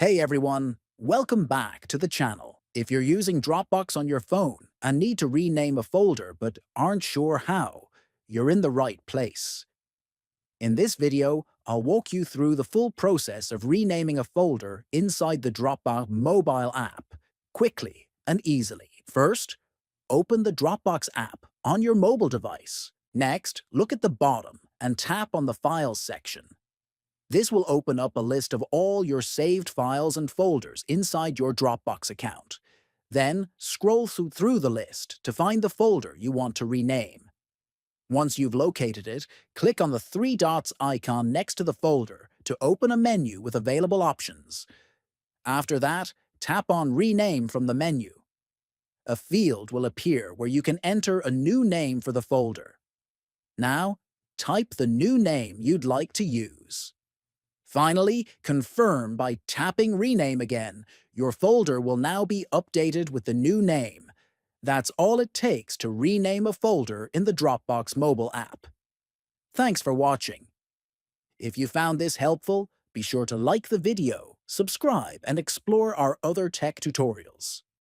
Hey everyone, welcome back to the channel. If you're using Dropbox on your phone and need to rename a folder but aren't sure how, you're in the right place. In this video, I'll walk you through the full process of renaming a folder inside the Dropbox mobile app, quickly and easily. First, open the Dropbox app on your mobile device. Next, look at the bottom and tap on the Files section. This will open up a list of all your saved files and folders inside your Dropbox account. Then, scroll through the list to find the folder you want to rename. Once you've located it, click on the three dots icon next to the folder to open a menu with available options. After that, tap on Rename from the menu. A field will appear where you can enter a new name for the folder. Now, type the new name you'd like to use. Finally, confirm by tapping Rename again. Your folder will now be updated with the new name. That's all it takes to rename a folder in the Dropbox mobile app. Thanks for watching. If you found this helpful, be sure to like the video, subscribe, and explore our other tech tutorials.